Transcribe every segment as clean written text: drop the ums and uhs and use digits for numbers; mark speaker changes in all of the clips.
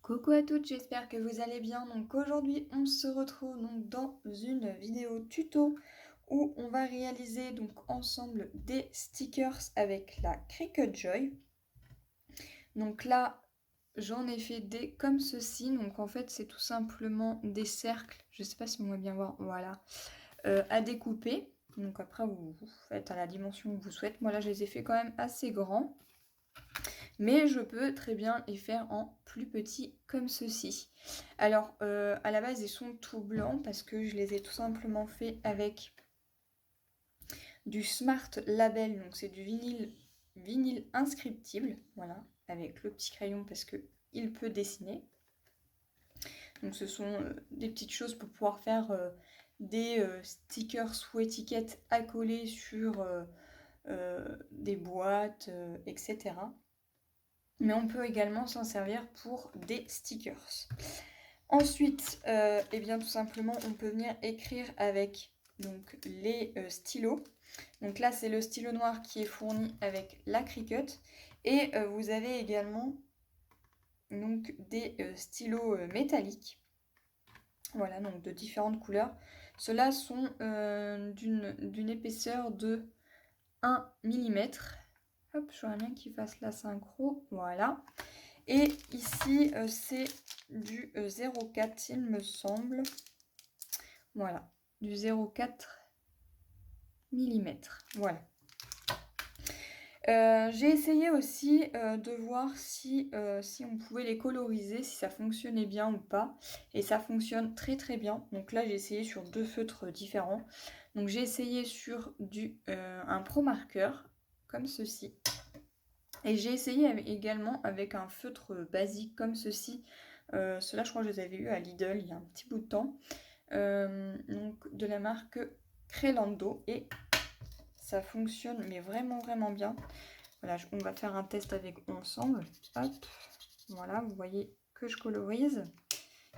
Speaker 1: Coucou à toutes, j'espère que vous allez bien. Donc aujourd'hui, on se retrouve donc dans une vidéo tuto où on va réaliser donc ensemble des stickers avec la Cricut Joy. Donc là, j'en ai fait des comme ceci. Donc en fait, c'est tout simplement des cercles. Je sais pas si on va bien voir. Voilà, à découper. Donc après, vous faites à la dimension que vous souhaitez. Moi là, je les ai fait quand même assez grands. Mais je peux très bien les faire en plus petits comme ceci. Alors, à la base, ils sont tout blancs parce que je les ai tout simplement fait avec du Smart Label. Donc, c'est du vinyle inscriptible. Voilà, avec le petit crayon parce que il peut dessiner. Donc, ce sont des petites choses pour pouvoir faire des stickers ou étiquettes à coller sur des boîtes, etc. Mais on peut également s'en servir pour des stickers. Ensuite, eh bien tout simplement, on peut venir écrire avec donc, les stylos. Donc là, c'est le stylo noir qui est fourni avec la Cricut. Et vous avez également donc, des stylos métalliques. Voilà, donc de différentes couleurs. Ceux-là sont d'une épaisseur de 1 mm. Hop, j'aurais bien qu'il fasse la synchro. Voilà. Et ici, c'est du 0,4, il me semble. Voilà, du 0,4 mm. Voilà. J'ai essayé aussi de voir si on pouvait les coloriser, si ça fonctionnait bien ou pas. Et ça fonctionne très très bien. Donc là, j'ai essayé sur deux feutres différents. Donc j'ai essayé sur un Pro Marker, comme ceci. Et j'ai essayé également avec un feutre basique comme ceci. Ceux-là, je crois que je les avais eu à Lidl il y a un petit bout de temps. Donc de la marque Crelando. Et ça fonctionne mais vraiment vraiment bien. Voilà, on va faire un test avec eux ensemble. Hop, voilà, vous voyez que je colorise.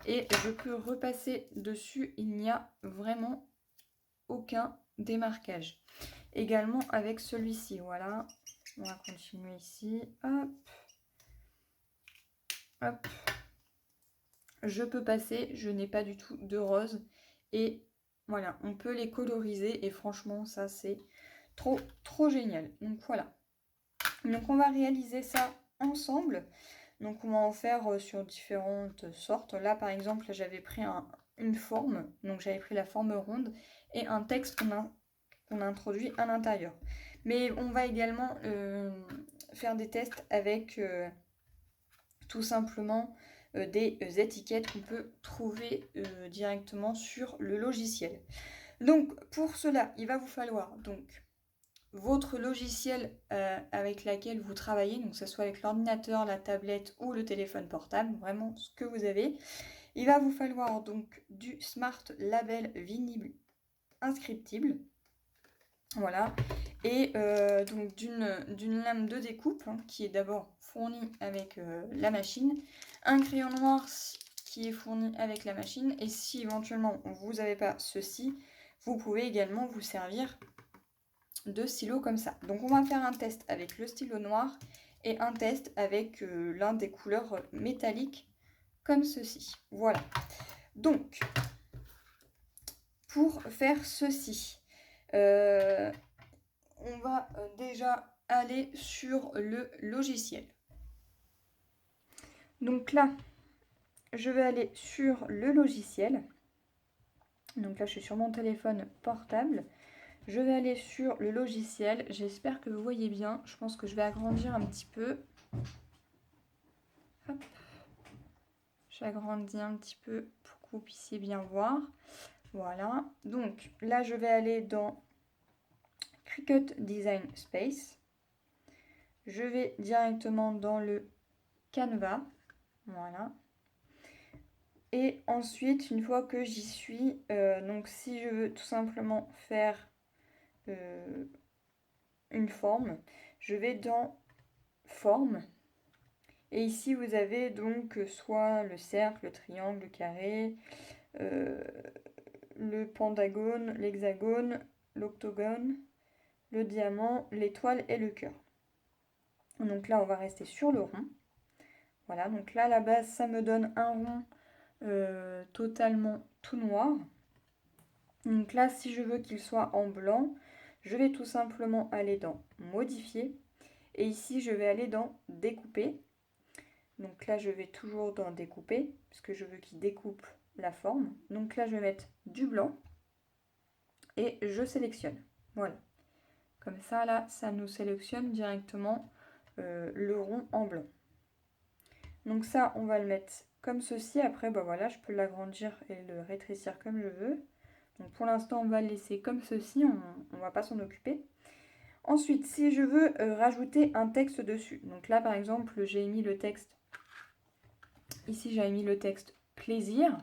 Speaker 1: Et je peux repasser dessus, il n'y a vraiment aucun démarquage. Également avec celui-ci, voilà. On va continuer ici. Hop. Hop. Je peux passer, je n'ai pas du tout de rose. Et voilà, on peut les coloriser. Et franchement, ça c'est trop, trop génial. Donc voilà. Donc on va réaliser ça ensemble. Donc on va en faire sur différentes sortes. Là par exemple, j'avais pris une forme. Donc j'avais pris la forme ronde et un texte qu'on a introduit à l'intérieur. Mais on va également faire des tests avec tout simplement des étiquettes qu'on peut trouver directement sur le logiciel. Donc pour cela, il va vous falloir donc votre logiciel avec lequel vous travaillez, donc que ce soit avec l'ordinateur, la tablette ou le téléphone portable, vraiment ce que vous avez. Il va vous falloir donc du Smart Label Vinyle inscriptible. Voilà. Et donc d'une lame de découpe hein, qui est d'abord fournie avec la machine. Un crayon noir qui est fourni avec la machine. Et si éventuellement vous n'avez pas ceci, vous pouvez également vous servir de stylos comme ça. Donc on va faire un test avec le stylo noir et un test avec l'un des couleurs métalliques comme ceci. Voilà. Donc, pour faire ceci, on va déjà aller sur le logiciel. Donc là, je vais aller sur le logiciel. Donc là, je suis sur mon téléphone portable. Je vais aller sur le logiciel. J'espère que vous voyez bien. Je pense que je vais agrandir un petit peu. Hop. J'agrandis un petit peu pour que vous puissiez bien voir. Voilà. Donc là, je vais aller dans Cricut Design Space. Je vais directement dans le Canva. Voilà. Et ensuite, une fois que j'y suis, donc si je veux tout simplement faire une forme, je vais dans Forme. Et ici, vous avez donc soit le cercle, le triangle, le carré, le pentagone, l'hexagone, l'octogone, le diamant, l'étoile et le cœur. Donc là, on va rester sur le rond. Voilà, donc là, à la base, ça me donne un rond totalement tout noir. Donc là, si je veux qu'il soit en blanc, je vais tout simplement aller dans Modifier. Et ici, je vais aller dans Découper. Donc là, je vais toujours dans Découper, parce que je veux qu'il découpe la forme. Donc là, je vais mettre du blanc et je sélectionne. Voilà. Comme ça, là, ça nous sélectionne directement le rond en blanc. Donc ça, on va le mettre comme ceci. Après, bah voilà, je peux l'agrandir et le rétrécir comme je veux. Donc pour l'instant, on va le laisser comme ceci, on ne va pas s'en occuper. Ensuite, si je veux rajouter un texte dessus, donc là par exemple, j'ai mis le texte, ici j'avais mis le texte plaisir,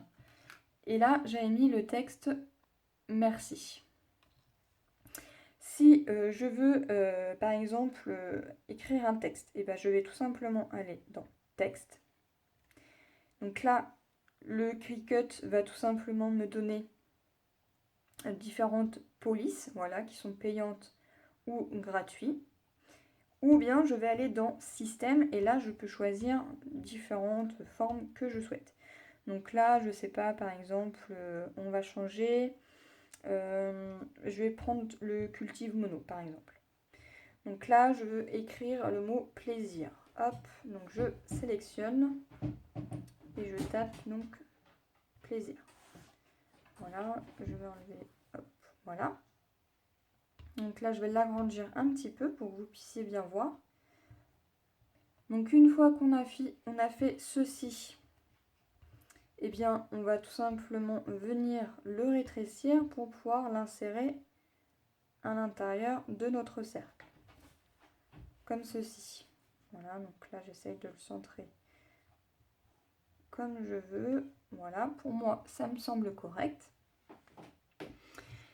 Speaker 1: et là j'avais mis le texte merci. Si je veux par exemple écrire un texte, et ben je vais tout simplement aller dans texte. Donc là, le Cricut va tout simplement me donner différentes polices, voilà, qui sont payantes ou gratuites. Ou bien je vais aller dans Système et là je peux choisir différentes formes que je souhaite. Donc là, je sais pas, par exemple, on va changer. Je vais prendre le cultive mono, par exemple. Donc là, je veux écrire le mot plaisir. Hop, donc je sélectionne et je tape donc plaisir. Voilà, je vais enlever, hop, voilà. Donc là, je vais l'agrandir un petit peu pour que vous puissiez bien voir. Donc une fois qu'on a fait ceci, eh bien, on va tout simplement venir le rétrécir pour pouvoir l'insérer à l'intérieur de notre cercle. Comme ceci. Voilà, donc là, j'essaye de le centrer comme je veux. Voilà, pour moi, ça me semble correct.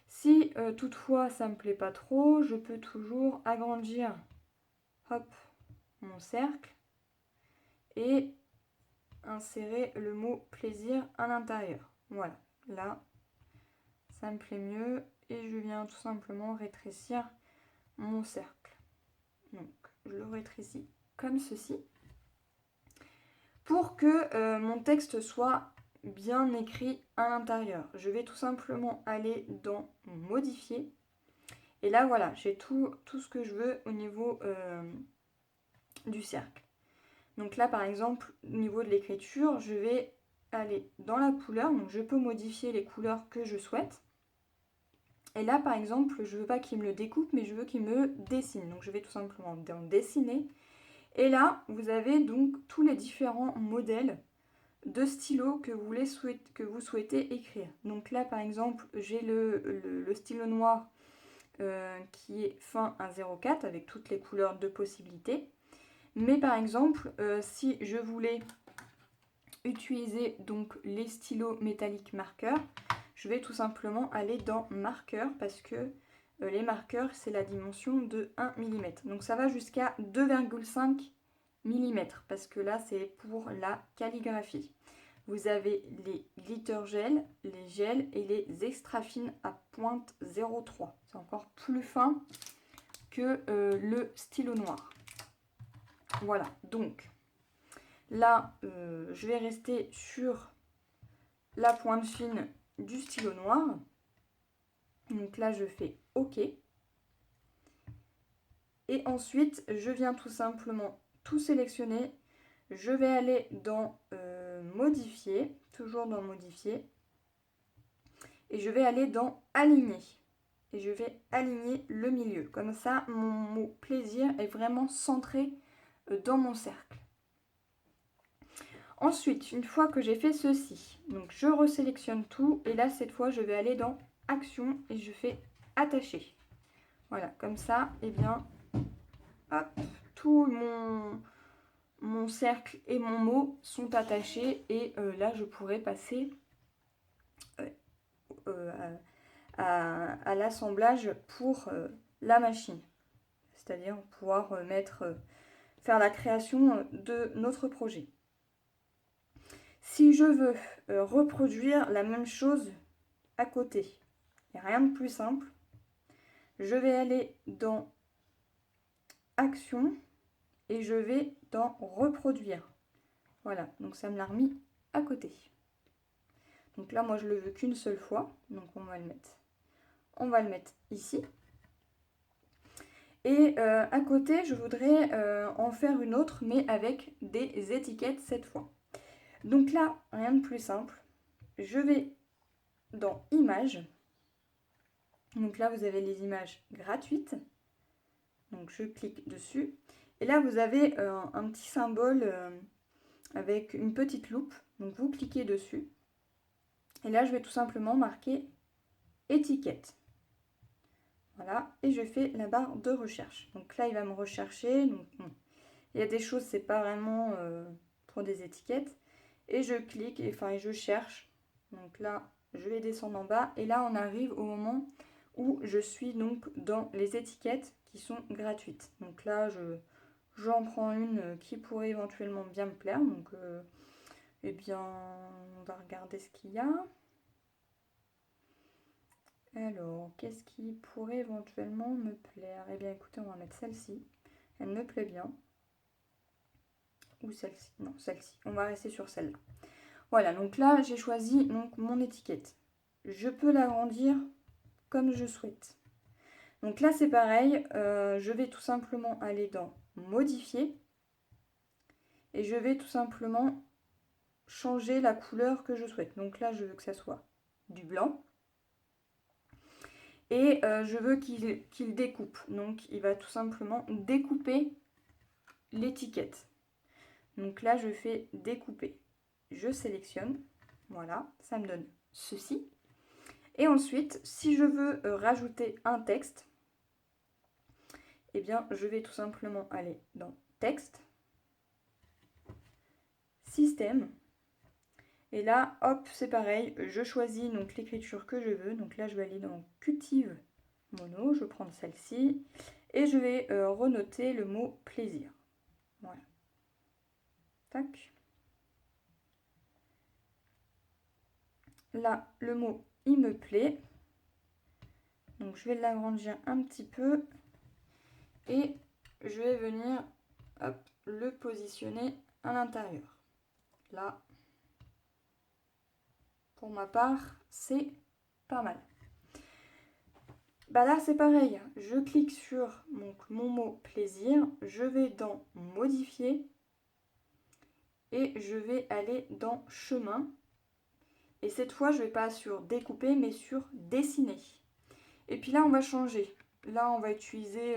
Speaker 1: Si toutefois ça ne me plaît pas trop, je peux toujours agrandir hop, mon cercle et insérer le mot plaisir à l'intérieur. Voilà, là, ça me plaît mieux et je viens tout simplement rétrécir mon cercle. Donc, je le rétrécis comme ceci pour que mon texte soit bien écrit à l'intérieur. Je vais tout simplement aller dans Modifier. Et là, voilà, j'ai tout ce que je veux au niveau du cercle. Donc là, par exemple, au niveau de l'écriture, je vais aller dans la couleur. Donc, je peux modifier les couleurs que je souhaite. Et là, par exemple, je ne veux pas qu'il me le découpe, mais je veux qu'il me dessine. Donc, je vais tout simplement dans Dessiner. Et là, vous avez donc tous les différents modèles de stylos que vous souhaitez écrire. Donc là, par exemple, j'ai le stylo noir qui est fin à 0,4 avec toutes les couleurs de possibilités. Mais par exemple, si je voulais utiliser donc les stylos métalliques marqueurs, je vais tout simplement aller dans marqueur parce que les marqueurs, c'est la dimension de 1 mm. Donc ça va jusqu'à 2,5 mm parce que là, c'est pour la calligraphie. Vous avez les glitter gel, les gels et les extra fines à pointe 0,3. C'est encore plus fin que le stylo noir. Voilà, donc là, je vais rester sur la pointe fine du stylo noir. Donc là, je fais OK. Et ensuite, je viens tout simplement tout sélectionner. Je vais aller dans Modifier, toujours dans Modifier. Et je vais aller dans Aligner. Et je vais aligner le milieu. Comme ça, mon mot plaisir est vraiment centré dans mon cercle. Ensuite, une fois que j'ai fait ceci, donc je resélectionne tout. Et là, cette fois, je vais aller dans Action et je fais Attacher. Voilà, comme ça, eh bien, hop, tout mon cercle et mon mot sont attachés. Et là, je pourrais passer à l'assemblage pour la machine. C'est-à-dire pouvoir faire la création de notre projet. Si je veux reproduire la même chose à côté, il n'y a rien de plus simple. Je vais aller dans Action et je vais dans Reproduire. Voilà, donc ça me l'a remis à côté. Donc là, moi, je le veux qu'une seule fois. Donc on va le mettre ici. Et à côté, je voudrais en faire une autre, mais avec des étiquettes cette fois. Donc là, rien de plus simple. Je vais dans Images. Donc là, vous avez les images gratuites. Donc je clique dessus. Et là, vous avez un petit symbole avec une petite loupe. Donc vous cliquez dessus. Et là, je vais tout simplement marquer étiquette. Voilà, et je fais la barre de recherche. Donc là, il va me rechercher. Donc, bon, il y a des choses, c'est pas vraiment pour des étiquettes. Et je clique, et je cherche. Donc là, je vais descendre en bas. Et là, on arrive au moment où je suis donc dans les étiquettes qui sont gratuites. Donc là, j'en prends une qui pourrait éventuellement bien me plaire. Donc, eh bien, on va regarder ce qu'il y a. Alors, qu'est-ce qui pourrait éventuellement me plaire? Eh bien, écoutez, on va mettre celle-ci. Elle me plaît bien. Ou celle-ci. Non, celle-ci. On va rester sur celle-là. Voilà, donc là, j'ai choisi donc, mon étiquette. Je peux l'agrandir comme je souhaite. Donc là, c'est pareil. Je vais tout simplement aller dans Modifier. Et je vais tout simplement changer la couleur que je souhaite. Donc là, je veux que ça soit du blanc. Et je veux qu'il découpe. Donc il va tout simplement découper l'étiquette. Donc là, je fais découper. Je sélectionne. Voilà, ça me donne ceci. Et ensuite, si je veux rajouter un texte, eh bien, je vais tout simplement aller dans Texte, Système. Et là, hop, c'est pareil, je choisis donc l'écriture que je veux. Donc là, je vais aller dans Cultive Mono, je prends celle-ci et je vais renoter le mot plaisir. Voilà. Tac. Là, le mot il me plaît. Donc je vais l'agrandir un petit peu et je vais venir hop, le positionner à l'intérieur. Là, pour ma part, c'est pas mal. Bah là, c'est pareil. Je clique sur mon mot plaisir. Je vais dans Modifier. Et je vais aller dans Chemin. Et cette fois, je ne vais pas sur Découper, mais sur Dessiner. Et puis là, on va changer. Là, on va utiliser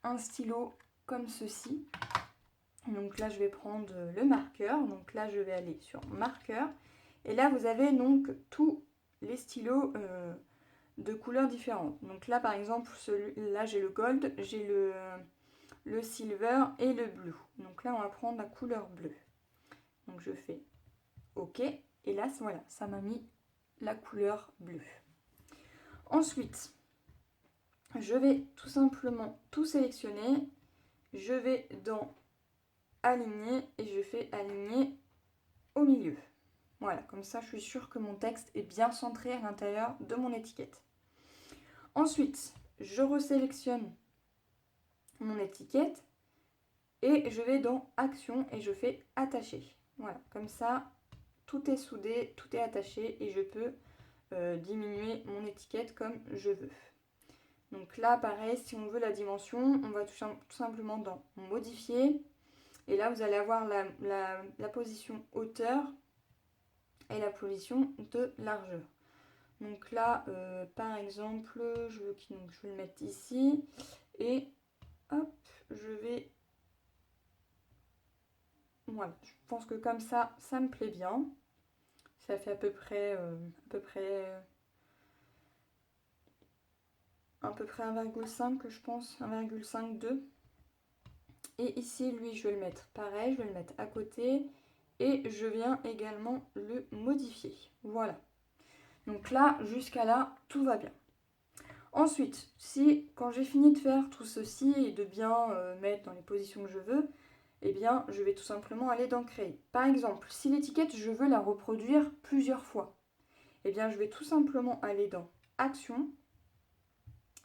Speaker 1: un stylo comme ceci. Donc là, je vais prendre le marqueur. Donc là, je vais aller sur Marqueur. Et là, vous avez donc tous les stylos de couleurs différentes. Donc là, par exemple, là, j'ai le gold, j'ai le silver et le bleu. Donc là, on va prendre la couleur bleue. Donc je fais OK. Et là, voilà, ça m'a mis la couleur bleue. Ensuite, je vais tout simplement tout sélectionner. Je vais dans Aligner et je fais Aligner au milieu. Voilà, comme ça, je suis sûre que mon texte est bien centré à l'intérieur de mon étiquette. Ensuite, je resélectionne mon étiquette et je vais dans Action et je fais Attacher. Voilà, comme ça, tout est soudé, tout est attaché et je peux diminuer mon étiquette comme je veux. Donc là, pareil, si on veut la dimension, on va tout simplement dans Modifier. Et là, vous allez avoir la position hauteur et la position de largeur. Donc là, par exemple, je vais le mettre ici. Et hop, je vais... Voilà, je pense que comme ça, ça me plaît bien. Ça fait à peu près 1,5 que je pense, 1,52. Et ici, lui, je vais le mettre pareil, je vais le mettre à côté. Et je viens également le modifier. Voilà. Donc là, jusqu'à là, tout va bien. Ensuite, quand j'ai fini de faire tout ceci et de bien mettre dans les positions que je veux, eh bien, je vais tout simplement aller dans Créer. Par exemple, si l'étiquette, je veux la reproduire plusieurs fois, eh bien, je vais tout simplement aller dans Action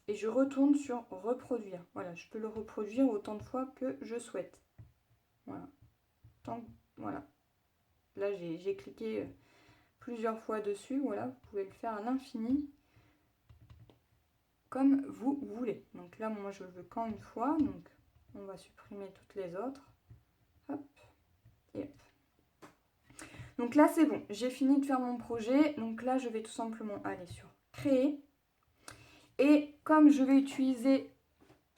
Speaker 1: et je retourne sur Reproduire. Voilà, je peux le reproduire autant de fois que je souhaite. Voilà. Voilà. Là, j'ai cliqué plusieurs fois dessus. Voilà, vous pouvez le faire à l'infini. Comme vous voulez. Donc là, moi, je veux qu'en une fois. Donc, on va supprimer toutes les autres. Hop. Et hop. Donc là, c'est bon. J'ai fini de faire mon projet. Donc là, je vais tout simplement aller sur Créer. Et comme je vais utiliser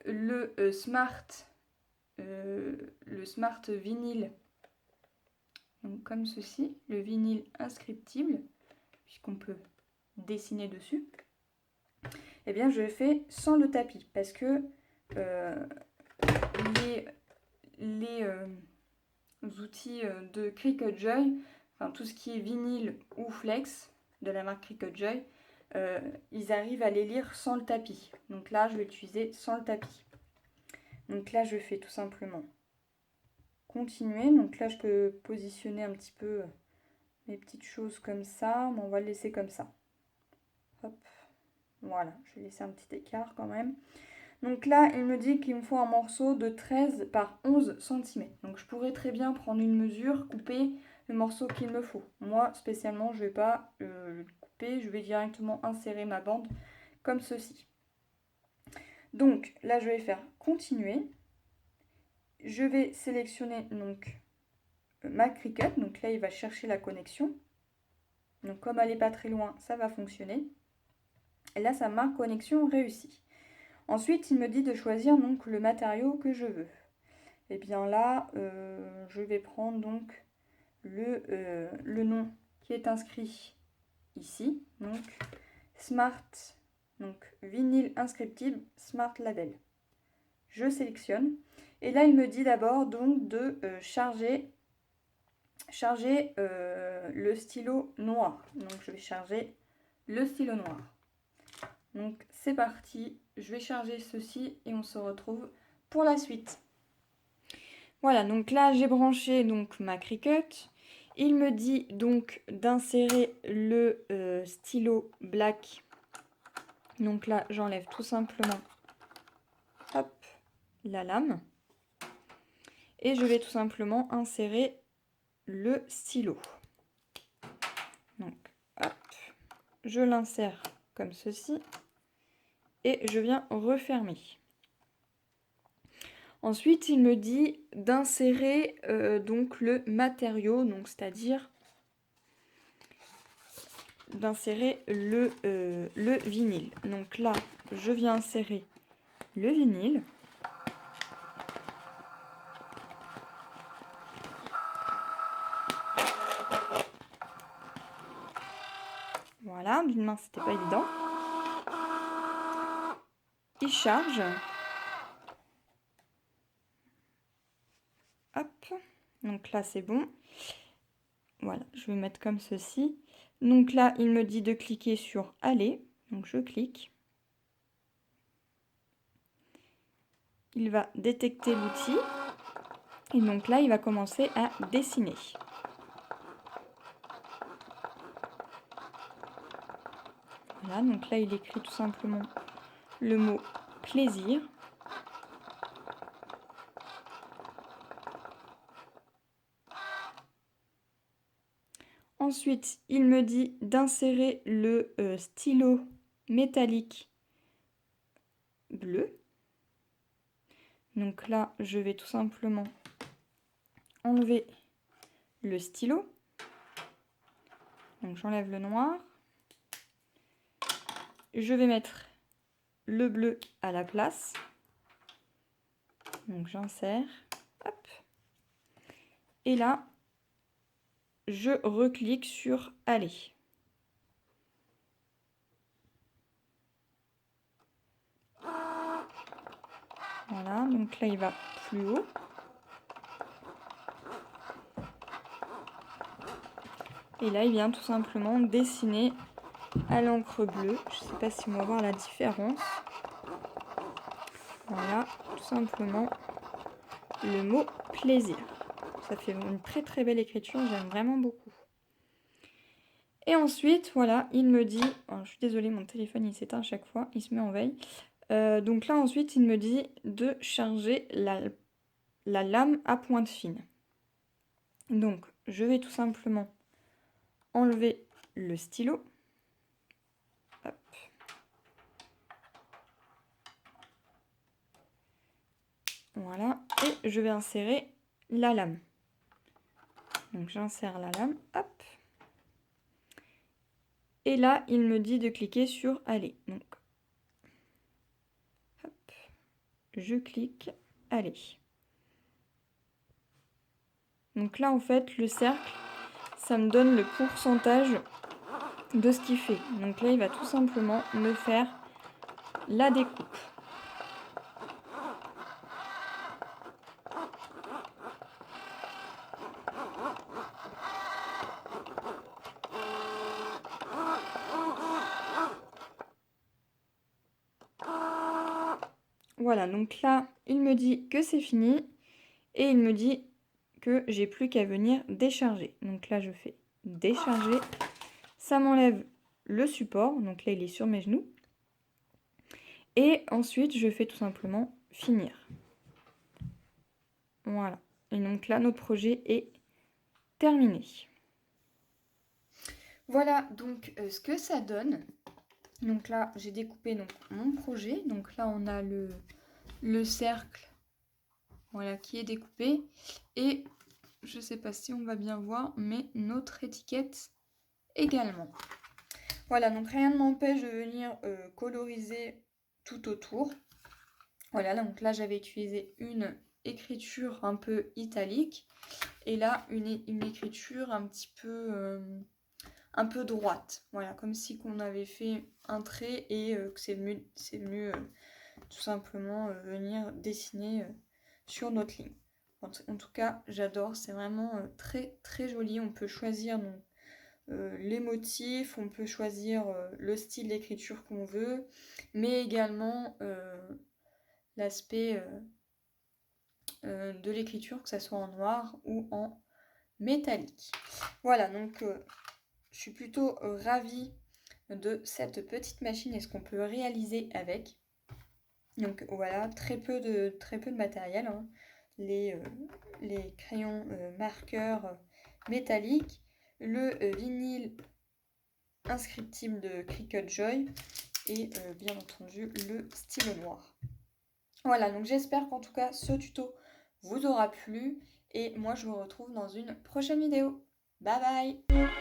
Speaker 1: le Smart vinyle, donc comme ceci, le vinyle inscriptible, puisqu'on peut dessiner dessus, eh bien je fais sans le tapis, parce que les outils de Cricut Joy, enfin tout ce qui est vinyle ou flex de la marque Cricut Joy, ils arrivent à les lire sans le tapis. Donc là, je vais l'utiliser sans le tapis. Donc là, je fais tout simplement continuer. Donc là, je peux positionner un petit peu mes petites choses comme ça, mais on va le laisser comme ça. Hop, voilà, je vais laisser un petit écart quand même. Donc là, il me dit qu'il me faut un morceau de 13 par 11 cm. Donc je pourrais très bien prendre une mesure, couper le morceau qu'il me faut. Moi, spécialement, je ne vais pas le couper, je vais directement insérer ma bande comme ceci. Donc là, je vais faire continuer. Je vais sélectionner donc ma Cricut. Donc là, il va chercher la connexion. Donc comme elle n'est pas très loin, ça va fonctionner. Et là, ça marque connexion réussie. Ensuite, il me dit de choisir donc le matériau que je veux. Et bien là, je vais prendre donc le nom qui est inscrit ici. Donc Smart, donc vinyle inscriptible Smart Label. Je sélectionne. Et là, il me dit d'abord donc de charger le stylo noir. Donc je vais charger le stylo noir. Donc c'est parti, je vais charger ceci et on se retrouve pour la suite. Voilà, donc là j'ai branché donc ma Cricut. Il me dit donc d'insérer le stylo black. Donc là j'enlève tout simplement hop, la lame. Et je vais tout simplement insérer le stylo. Donc hop, je l'insère comme ceci. Et je viens refermer. Ensuite, il me dit d'insérer donc le matériau, donc c'est-à-dire d'insérer le vinyle. Donc là, je viens insérer le vinyle. Voilà, d'une main, c'était pas évident. Il charge. Hop, donc là c'est bon. Voilà, je vais mettre comme ceci. Donc là, il me dit de cliquer sur Aller. Donc je clique. Il va détecter l'outil. Et donc là, il va commencer à dessiner. Voilà, donc là, il écrit tout simplement le mot plaisir. Ensuite, il me dit d'insérer le stylo métallique bleu. Donc là, je vais tout simplement enlever le stylo. Donc j'enlève le noir. Je vais mettre le bleu à la place. Donc j'insère. Hop. Et là, je reclique sur Aller. Voilà, donc là il va plus haut. Et là il vient tout simplement dessiner à l'encre bleue. Je ne sais pas si on va voir la différence. Voilà, tout simplement le mot plaisir. Ça fait une très très belle écriture, j'aime vraiment beaucoup. Et ensuite, voilà, il me dit... Oh, je suis désolée, mon téléphone il s'éteint à chaque fois, il se met en veille. Donc là ensuite, il me dit de charger la lame à pointe fine. Donc, je vais tout simplement enlever le stylo. Hop. Voilà, et je vais insérer la lame. Donc j'insère la lame, hop. Et là, il me dit de cliquer sur aller. Donc, hop, je clique, aller. Donc là, en fait, le cercle, ça me donne le pourcentage de ce qu'il fait. Donc là, il va tout simplement me faire la découpe. Voilà, donc là, il me dit que c'est fini et il me dit que j'ai plus qu'à venir décharger. Donc là, je fais décharger. Ça m'enlève le support, donc là, il est sur mes genoux. Et ensuite, je fais tout simplement finir. Voilà. Et donc là, notre projet est terminé. Voilà donc ce que ça donne. Donc là, j'ai découpé donc, mon projet. Donc là, on a le cercle, voilà, qui est découpé. Et je ne sais pas si on va bien voir, mais notre étiquette également. Voilà, donc rien ne m'empêche de venir coloriser tout autour. Voilà, donc là, j'avais utilisé une écriture un peu italique. Et là, une écriture un petit peu... un peu droite, voilà, comme si on avait fait un trait et que c'est venu tout simplement venir dessiner sur notre ligne. En tout cas, j'adore, c'est vraiment très très joli. On peut choisir donc, les motifs, on peut choisir le style d'écriture qu'on veut, mais également l'aspect de l'écriture, que ce soit en noir ou en métallique. Voilà, donc je suis plutôt ravie de cette petite machine et ce qu'on peut réaliser avec. Donc voilà, très peu de matériel, hein. Les crayons marqueurs métalliques, le vinyle inscriptible de Cricut Joy et bien entendu le stylo noir. Voilà, donc j'espère qu'en tout cas ce tuto vous aura plu et moi je vous retrouve dans une prochaine vidéo. Bye bye!